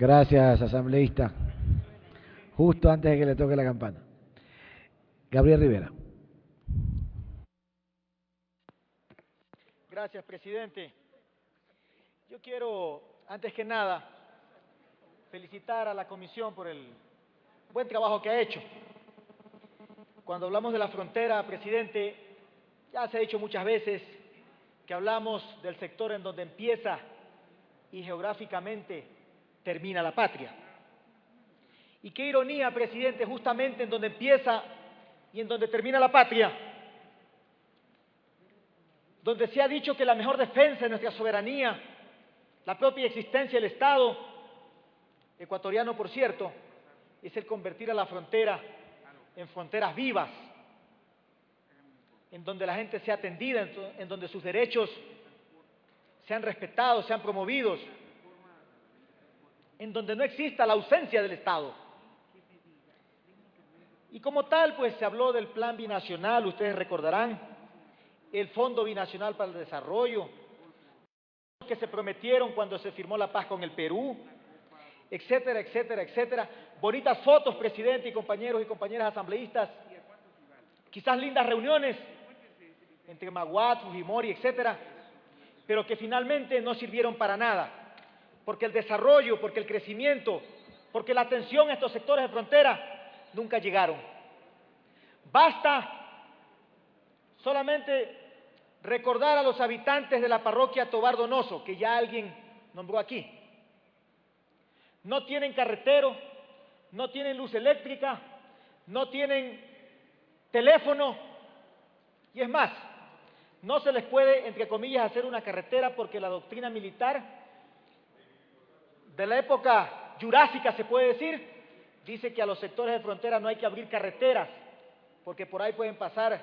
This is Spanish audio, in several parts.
Gracias, asambleísta. Justo antes de que le toque la campana. Gabriel Rivera. Gracias, presidente. Yo quiero, antes que nada, felicitar a la comisión por el buen trabajo que ha hecho. Cuando hablamos de la frontera, presidente, ya se ha dicho muchas veces que hablamos del sector en donde empieza y geográficamente termina la patria. Y qué ironía, presidente, justamente en donde empieza y en donde termina la patria, donde se ha dicho que la mejor defensa de nuestra soberanía, la propia existencia del Estado, ecuatoriano por cierto, es el convertir a la frontera en fronteras vivas, en donde la gente sea atendida, en donde sus derechos sean respetados, sean promovidos, en donde no exista la ausencia del Estado. Y como tal, pues se habló del Plan Binacional, ustedes recordarán, el Fondo Binacional para el Desarrollo, que se prometieron cuando se firmó la paz con el Perú, etcétera, etcétera, etcétera. Bonitas fotos, presidente y compañeros y compañeras asambleístas, quizás lindas reuniones entre Maguad, Fujimori, etcétera, pero que finalmente no sirvieron para nada, porque el desarrollo, porque el crecimiento, porque la atención a estos sectores de frontera nunca llegaron. Basta solamente recordar a los habitantes de la parroquia Tobar Donoso, que ya alguien nombró aquí. No tienen carretero, no tienen luz eléctrica, no tienen teléfono, y es más, no se les puede, entre comillas, hacer una carretera porque la doctrina militar de la época jurásica, se puede decir, dice que a los sectores de frontera no hay que abrir carreteras, porque por ahí pueden pasar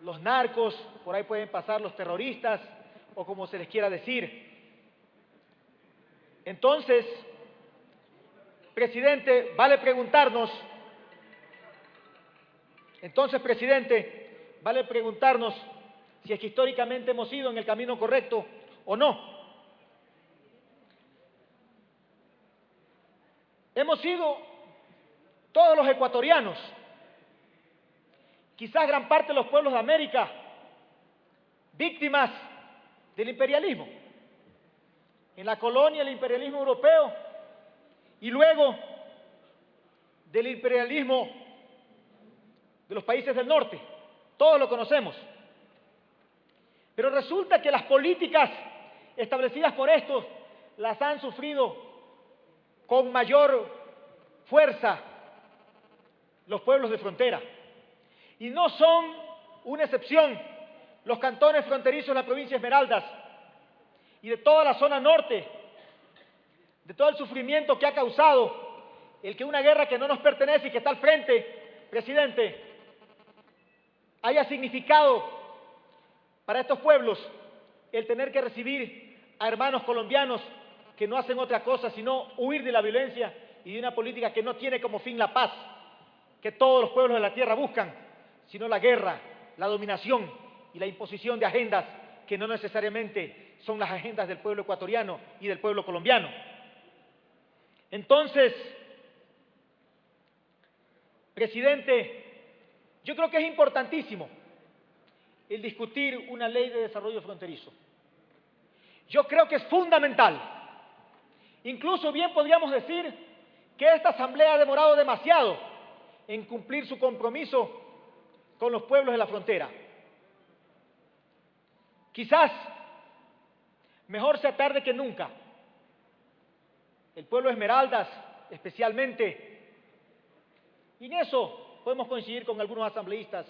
los narcos, por ahí pueden pasar los terroristas, o como se les quiera decir. Entonces, presidente, vale preguntarnos, si es que históricamente hemos ido en el camino correcto o no. Hemos sido todos los ecuatorianos, quizás gran parte de los pueblos de América, víctimas del imperialismo. En la colonia, el imperialismo europeo, y luego del imperialismo de los países del norte. Todos lo conocemos. Pero resulta que las políticas establecidas por estos las han sufrido con mayor fuerza los pueblos de frontera. Y no son una excepción los cantones fronterizos de la provincia de Esmeraldas y de toda la zona norte, de todo el sufrimiento que ha causado el que una guerra que no nos pertenece y que está al frente, presidente, haya significado para estos pueblos el tener que recibir a hermanos colombianos que no hacen otra cosa sino huir de la violencia y de una política que no tiene como fin la paz, que todos los pueblos de la tierra buscan, sino la guerra, la dominación y la imposición de agendas que no necesariamente son las agendas del pueblo ecuatoriano y del pueblo colombiano. Entonces, presidente, yo creo que es importantísimo el discutir una ley de desarrollo fronterizo. Yo creo que es fundamental. Incluso bien podríamos decir que esta asamblea ha demorado demasiado en cumplir su compromiso con los pueblos de la frontera. Quizás mejor sea tarde que nunca. El pueblo de Esmeraldas, especialmente, y en eso podemos coincidir con algunos asambleístas,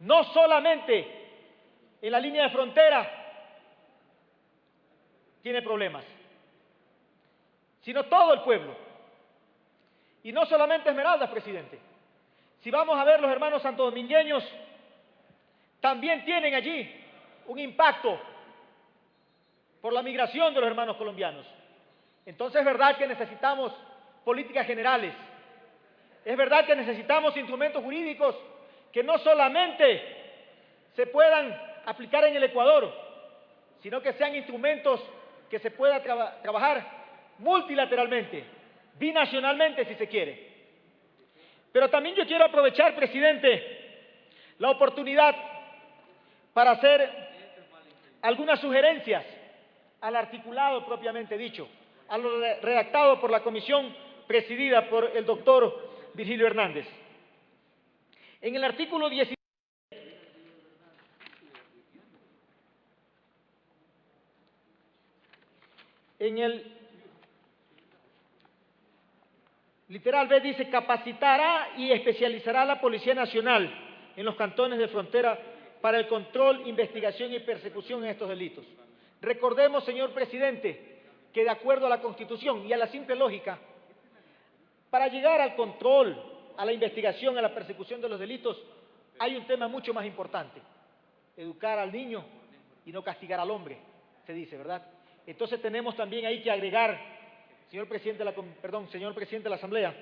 no solamente en la línea de frontera tiene problemas, sino todo el pueblo. Y no solamente Esmeraldas, presidente. Si vamos a ver, los hermanos santodomingueños también tienen allí un impacto por la migración de los hermanos colombianos. Entonces es verdad que necesitamos políticas generales, es verdad que necesitamos instrumentos jurídicos que no solamente se puedan aplicar en el Ecuador, sino que sean instrumentos que se pueda trabajar multilateralmente, binacionalmente si se quiere. Pero también yo quiero aprovechar, presidente, la oportunidad para hacer algunas sugerencias al articulado propiamente dicho, a lo redactado por la comisión presidida por el doctor Virgilio Hernández. En el artículo 17, en el literal B dice, capacitará y especializará a la Policía Nacional en los cantones de frontera para el control, investigación y persecución en estos delitos. Recordemos, señor presidente, que de acuerdo a la Constitución y a la simple lógica, para llegar al control, a la investigación, a la persecución de los delitos, hay un tema mucho más importante: educar al niño y no castigar al hombre, se dice, ¿verdad? Entonces tenemos también ahí que agregar, señor presidente de la Asamblea,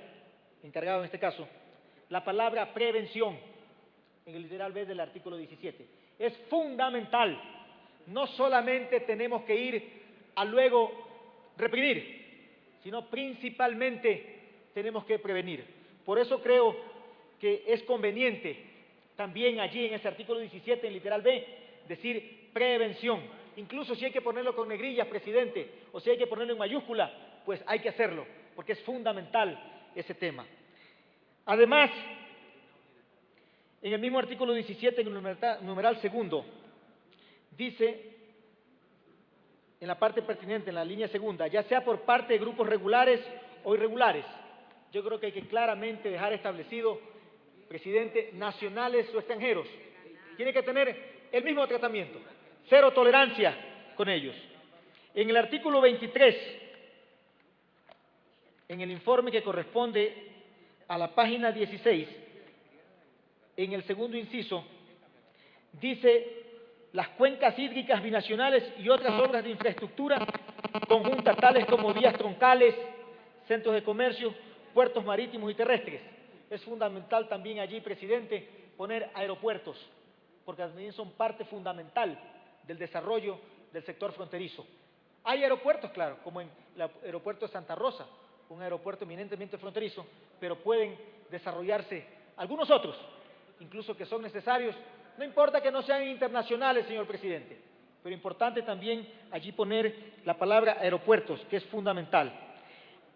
encargado en este caso, la palabra prevención en el literal B del artículo 17. Es fundamental. No solamente tenemos que ir a luego reprimir, sino principalmente tenemos que prevenir. Por eso creo que es conveniente también allí en ese artículo 17, en literal B, decir prevención. Incluso si hay que ponerlo con negrillas, presidente, o si hay que ponerlo en mayúscula, pues hay que hacerlo, porque es fundamental ese tema. Además, en el mismo artículo 17, en el numeral segundo, dice, en la parte pertinente, en la línea segunda, ya sea por parte de grupos regulares o irregulares. Yo creo que hay que claramente dejar establecido, presidente, nacionales o extranjeros. Tiene que tener el mismo tratamiento, cero tolerancia con ellos. En el artículo 23, en el informe que corresponde a la página 16, en el segundo inciso, dice las cuencas hídricas binacionales y otras obras de infraestructura conjunta, tales como vías troncales, centros de comercio, puertos marítimos y terrestres. Es fundamental también allí, presidente, poner aeropuertos, porque también son parte fundamental del desarrollo del sector fronterizo. Hay aeropuertos, claro, como en el aeropuerto de Santa Rosa, un aeropuerto eminentemente fronterizo, pero pueden desarrollarse algunos otros, incluso que son necesarios. No importa que no sean internacionales, señor presidente, pero importante también allí poner la palabra aeropuertos, que es fundamental.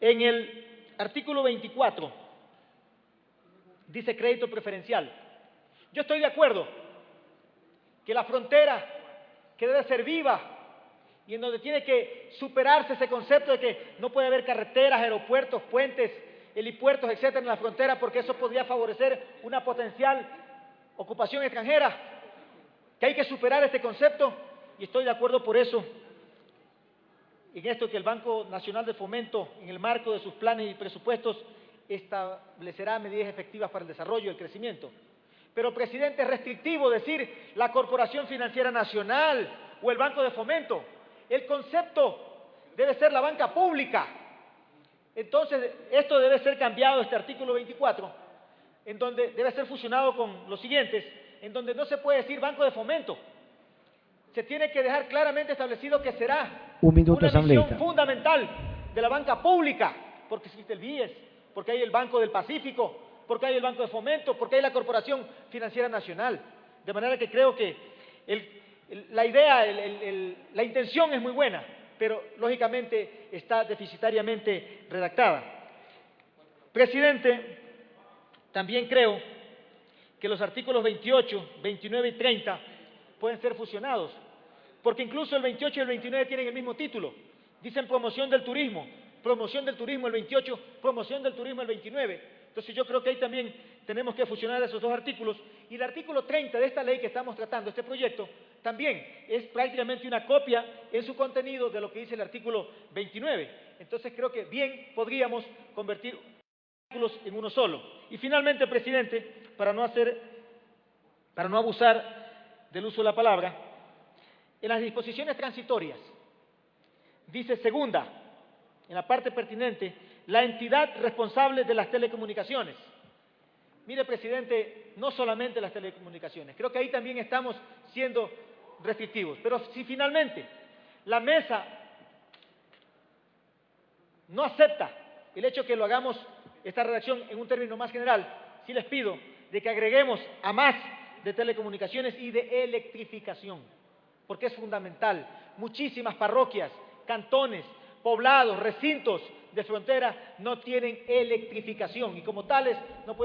En el artículo 24 dice crédito preferencial. Yo estoy de acuerdo que la frontera, que debe ser viva y en donde tiene que superarse ese concepto de que no puede haber carreteras, aeropuertos, puentes, helipuertos, etcétera, en la frontera, porque eso podría favorecer una potencial ocupación extranjera, que hay que superar este concepto, y estoy de acuerdo por eso en esto, que el Banco Nacional de Fomento, en el marco de sus planes y presupuestos, establecerá medidas efectivas para el desarrollo y el crecimiento. Pero, presidente, es restrictivo decir la Corporación Financiera Nacional o el Banco de Fomento. El concepto debe ser la banca pública. Entonces, esto debe ser cambiado, este artículo 24, en donde debe ser fusionado con los siguientes, en donde no se puede decir Banco de Fomento. Se tiene que dejar claramente establecido que será una misión fundamental de la banca pública, porque existe el BIES, porque hay el Banco del Pacífico, porque hay el Banco de Fomento, porque hay la Corporación Financiera Nacional. De manera que creo que la idea, la intención es muy buena, pero lógicamente está deficitariamente redactada. Presidente, también creo que los artículos 28, 29 y 30 pueden ser fusionados, porque incluso el 28 y el 29 tienen el mismo título. Dicen promoción del turismo el 28, promoción del turismo el 29. Entonces yo creo que ahí también tenemos que fusionar esos dos artículos. Y el artículo 30 de esta ley que estamos tratando, este proyecto, también es prácticamente una copia en su contenido de lo que dice el artículo 29. Entonces creo que bien podríamos convertir artículos en uno solo. Y finalmente, presidente, para no abusar del uso de la palabra, en las disposiciones transitorias, dice segunda, en la parte pertinente, la entidad responsable de las telecomunicaciones. Mire, presidente, no solamente las telecomunicaciones, creo que ahí también estamos siendo restrictivos, pero si finalmente la mesa no acepta el hecho que lo hagamos, esta redacción, en un término más general, sí les pido de que agreguemos a más de telecomunicaciones y de electrificación, porque es fundamental. Muchísimas parroquias, cantones, poblados, recintos de frontera no tienen electrificación y como tales no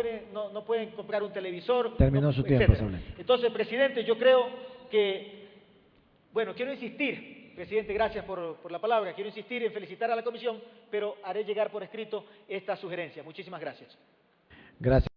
pueden comprar un televisor. Terminó su tiempo, etcétera. Entonces, presidente, yo creo que, bueno, quiero insistir, presidente, gracias por la palabra, quiero insistir en felicitar a la comisión, pero haré llegar por escrito esta sugerencia. Muchísimas gracias. Gracias.